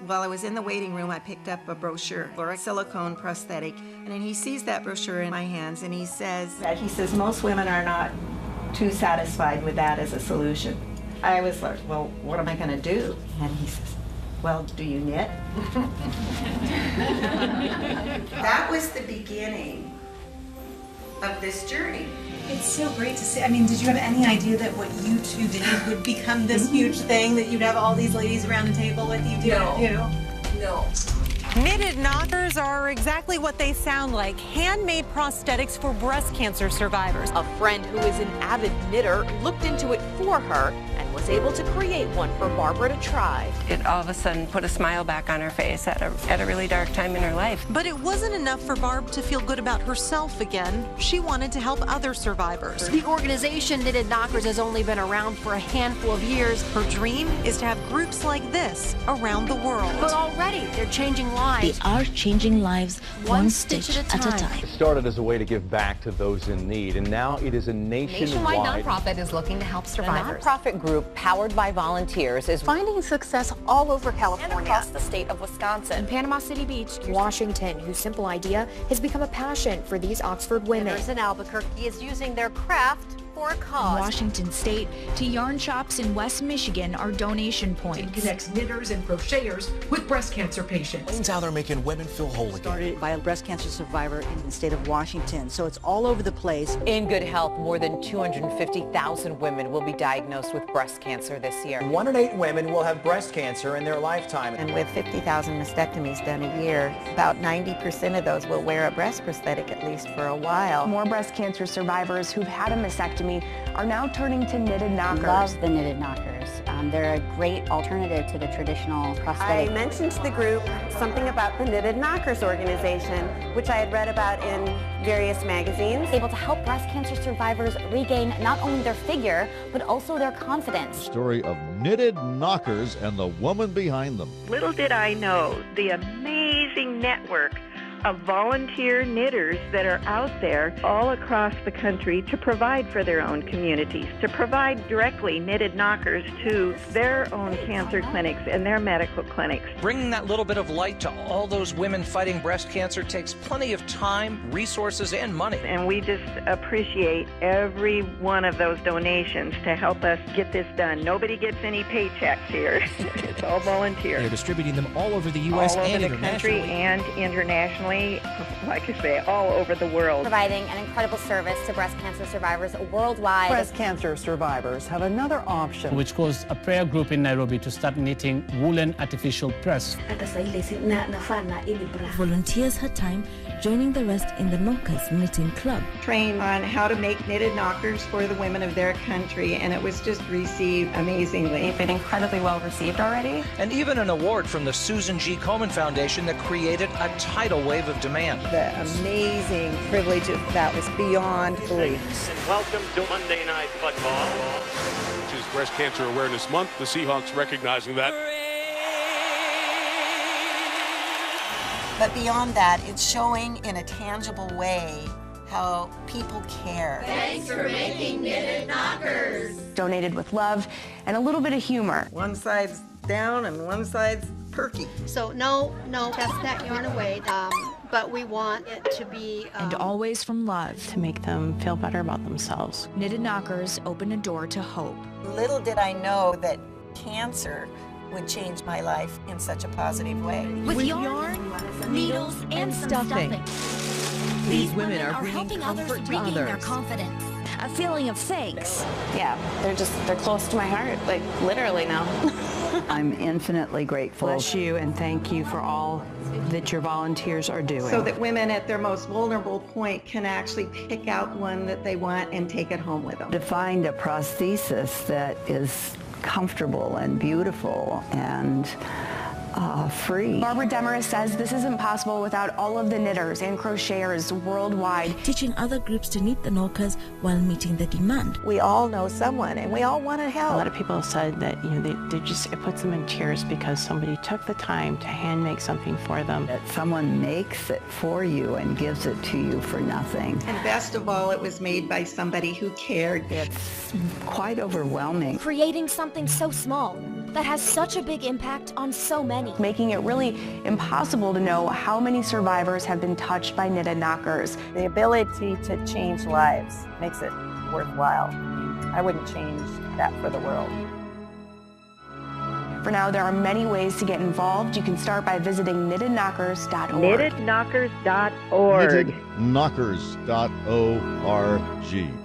While I was in the waiting room, I picked up a brochure for a silicone prosthetic, and then he sees that brochure in my hands, and he says, most women are not too satisfied with that as a solution. I was like, well, what am I going to do? And he says, well, do you knit? That was the beginning of this journey. It's so great to see. I mean, did you have any idea that what you two did would become this huge thing, that you'd have all these ladies around the table with you doing it too? No. Knitted knockers are exactly what they sound like, handmade prosthetics for breast cancer survivors. A friend who is an avid knitter looked into it for her and was able to create one for Barbara to try. It all of a sudden put a smile back on her face at a really dark time in her life. But it wasn't enough for Barb to feel good about herself again. She wanted to help other survivors. The organization Knitted Knockers has only been around for a handful of years. Her dream is to have groups like this around the world. But already they're changing lives. They are changing lives one stitch at a time. It started as a way to give back to those in need, and now it is a nationwide nonprofit is looking to help survivors. A nonprofit group powered by volunteers is finding success all over California and across the state of Wisconsin. In Panama City Beach, Washington, whose simple idea has become a passion for these Oxford women. Knitters in Albuquerque is using their craft for a cause. In Washington State to yarn shops in West Michigan are donation points. It connects knitters and crocheters with breast cancer patients. Explains how they're making women feel whole again. Started by a breast cancer survivor in the state of Washington, so it's all over the place. In good health, more than 250,000 women will be diagnosed with breast cancer this year. 1 in 8 women will have breast cancer in their lifetime. And with 50,000 mastectomies done a year, about 90% of those will wear a breast prosthetic at least for a while. More breast cancer survivors who've had a mastectomy are now turning to knitted knockers. Love the knitted knockers. They're a great alternative to the traditional prosthetic. I mentioned to the group something about the Knitted Knockers organization, which I had read about in various magazines. Able to help breast cancer survivors regain not only their figure, but also their confidence. Story of Knitted Knockers and the woman behind them. Little did I know the amazing network of volunteer knitters that are out there all across the country to provide for their own communities, to provide directly knitted knockers to their own cancer clinics and their medical clinics. Bringing that little bit of light to all those women fighting breast cancer takes plenty of time, resources, and money. And we just appreciate every one of those donations to help us get this done. Nobody gets any paychecks here. It's all volunteer. They're distributing them all over the U.S. all and over the country and internationally. Like I say, all over the world. Providing an incredible service to breast cancer survivors worldwide. Breast cancer survivors have another option, which caused a prayer group in Nairobi to start knitting woolen artificial breasts. Volunteers had time joining the rest in the Knockers Knitting Club. Trained on how to make knitted knockers for the women of their country, and it was just received amazingly. They've been incredibly well received already. And even an award from the Susan G. Komen Foundation that created a tidal wave of demand. The amazing privilege of that was beyond belief. And welcome to Monday Night Football, which is Breast Cancer Awareness Month. The Seahawks recognizing that. But beyond that, it's showing in a tangible way how people care. Thanks for making Knitted Knockers. Donated with love and a little bit of humor. One side's down and one side's perky. So no, test that yarn away. But we want it to be... and always from love. To make them feel better about themselves. Knitted Knockers open a door to hope. Little did I know that cancer would change my life in such a positive way. With yarn, needles, and stuffing. These women are bringing helping comfort others to regain their others. confidence. A feeling of thanks. Yeah, they're close to my heart, like literally now. I'm infinitely grateful. Bless you and thank you for all that your volunteers are doing. So that women at their most vulnerable point can actually pick out one that they want and take it home with them. To find a prosthesis that is comfortable and beautiful and free. Barbara Demarest says this isn't possible without all of the knitters and crocheters worldwide. Teaching other groups to knit the knockers while meeting the demand. We all know someone and we all want to help. A lot of people said that, it puts them in tears because somebody took the time to hand make something for them. That someone makes it for you and gives it to you for nothing. And best of all, it was made by somebody who cared. It's quite overwhelming. Creating something so small that has such a big impact on so many. Making it really impossible to know how many survivors have been touched by knitted knockers. The ability to change lives makes it worthwhile. I wouldn't change that for the world. For now, there are many ways to get involved. You can start by visiting knittedknockers.org. Knittedknockers.org. Knittedknockers.org.